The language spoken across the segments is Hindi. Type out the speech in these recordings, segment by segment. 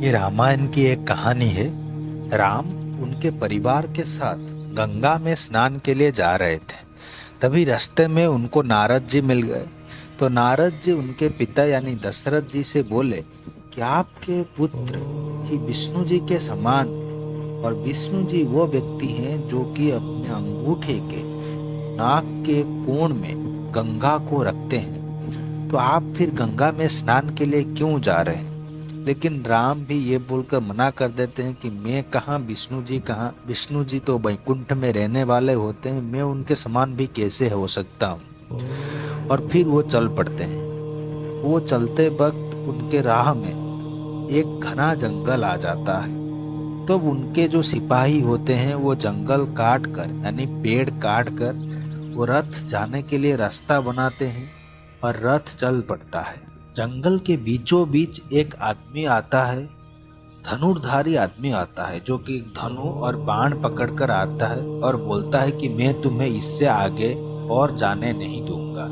ये रामायण की एक कहानी है। राम उनके परिवार के साथ गंगा में स्नान के लिए जा रहे थे। तभी रास्ते में उनको नारद जी मिल गए। तो नारद जी उनके पिता यानी दशरथ जी से बोले कि आपके पुत्र ही विष्णु जी के समान हैं और विष्णु जी वो व्यक्ति हैं जो कि अपने अंगूठे के नाक के कोण में गंगा को रखते हैं। तो आप फिर गंगा में स्नान के लिए क्यों जा रहे हैं? लेकिन राम भी ये बोलकर मना कर देते हैं कि मैं कहाँ, विष्णु जी कहाँ। विष्णु जी तो वैकुंठ में रहने वाले होते हैं, मैं उनके समान भी कैसे हो सकता हूँ। और फिर वो चल पड़ते हैं। वो चलते वक्त उनके राह में एक घना जंगल आ जाता है। तो उनके जो सिपाही होते हैं वो जंगल काट कर यानी पेड़ काट कर वो रथ जाने के लिए रास्ता बनाते हैं और रथ चल पड़ता है। जंगल के बीचों बीच एक आदमी आता है, धनुर्धारी आदमी आता है, जो कि धनु और बाण पकड़कर आता है और बोलता है कि मैं तुम्हें इससे आगे और जाने नहीं दूंगा।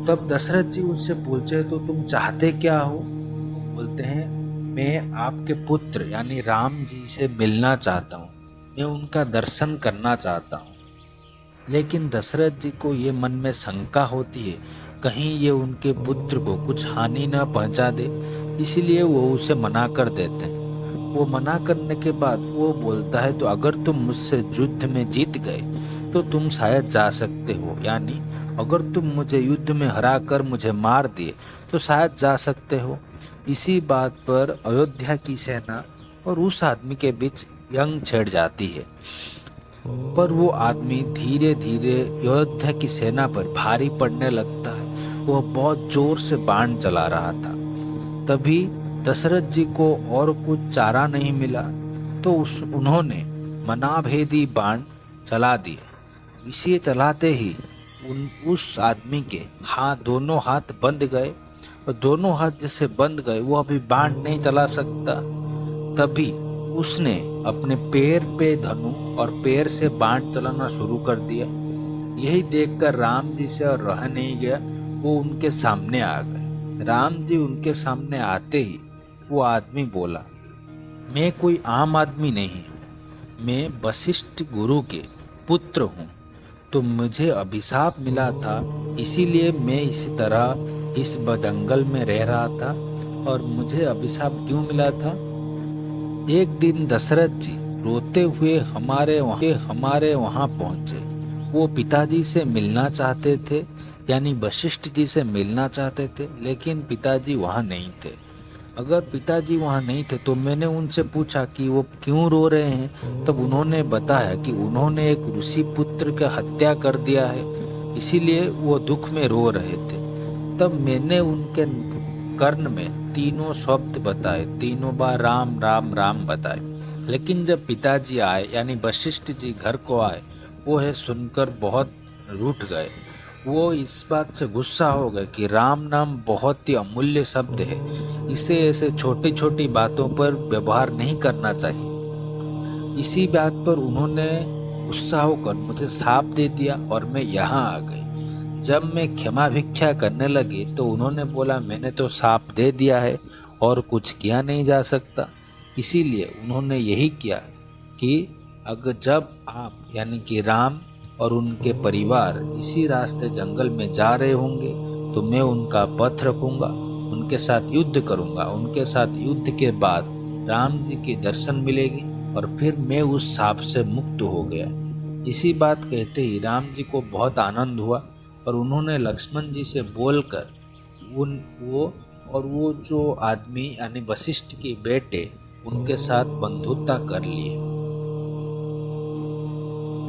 तब दशरथ जी उनसे पूछे तो तुम चाहते क्या हो? वो बोलते हैं मैं आपके पुत्र यानी राम जी से मिलना चाहता हूँ, मैं उनका दर्शन करना चाहता हूँ। लेकिन दशरथ जी को ये मन में शंका होती है कहीं ये उनके पुत्र को कुछ हानि न पहुंचा दे, इसीलिए वो उसे मना कर देते हैं। वो मना करने के बाद वो बोलता है तो अगर तुम मुझसे युद्ध में जीत गए तो तुम शायद जा सकते हो, यानी अगर तुम मुझे युद्ध में हरा कर मुझे मार दिए तो शायद जा सकते हो। इसी बात पर अयोध्या की सेना और उस आदमी के बीच जंग छिड़ जाती है। पर वो आदमी धीरे धीरे अयोध्या की सेना पर भारी पड़ने लगता है। वह बहुत जोर से बाण चला रहा था। तभी दशरथ जी को और कुछ चारा नहीं मिला तो उन्होंने मनाभेदी बाण चला दिए। इसे चलाते ही उस आदमी के दोनों हाथ बंद गए और दोनों हाथ जैसे बंद गए वो अभी बाण नहीं चला सकता। तभी उसने अपने पैर पे धनु और पैर से बाण चलाना शुरू कर दिया। यही देखकर राम जी से और रह नहीं गया, वो उनके सामने आ गए। राम जी उनके सामने आते ही वो आदमी बोला, मैं कोई आम आदमी नहीं हूँ, मैं वशिष्ठ गुरु के पुत्र हूँ। तो मुझे अभिशाप मिला था, इसीलिए मैं इस तरह इस जंगल में रह रहा था। और मुझे अभिशाप क्यों मिला था? एक दिन दशरथ जी रोते हुए हमारे वहाँ पहुँचे। वो पिताजी से मिलना चाहते थे, यानी वशिष्ठ जी से मिलना चाहते थे, लेकिन पिताजी वहाँ नहीं थे। अगर पिताजी वहाँ नहीं थे तो मैंने उनसे पूछा कि वो क्यों रो रहे हैं। तब उन्होंने बताया कि उन्होंने एक ऋषि पुत्र का हत्या कर दिया है, इसीलिए वो दुख में रो रहे थे। तब मैंने उनके कर्ण में तीनों शब्द बताए, तीनों बार राम राम राम बताए। लेकिन जब पिताजी आए यानी वशिष्ठ जी घर को आए, वो है सुनकर बहुत रूठ गए। वो इस बात से गुस्सा हो गए कि राम नाम बहुत ही अमूल्य शब्द है, इसे ऐसे छोटी छोटी बातों पर व्यवहार नहीं करना चाहिए। इसी बात पर उन्होंने गुस्सा होकर मुझे शाप दे दिया और मैं यहाँ आ गई। जब मैं क्षमा भिक्षा करने लगी तो उन्होंने बोला मैंने तो शाप दे दिया है और कुछ किया नहीं जा सकता। इसीलिए उन्होंने यही किया कि अगर जब आप यानी कि राम और उनके परिवार इसी रास्ते जंगल में जा रहे होंगे तो मैं उनका पथ रखूंगा, उनके साथ युद्ध करूंगा। उनके साथ युद्ध के बाद राम जी के दर्शन मिलेगी और फिर मैं उस शाप से मुक्त हो गया। इसी बात कहते ही राम जी को बहुत आनंद हुआ और उन्होंने लक्ष्मण जी से बोलकर वो जो आदमी यानी वशिष्ठ के बेटे उनके साथ बंधुता कर लिए।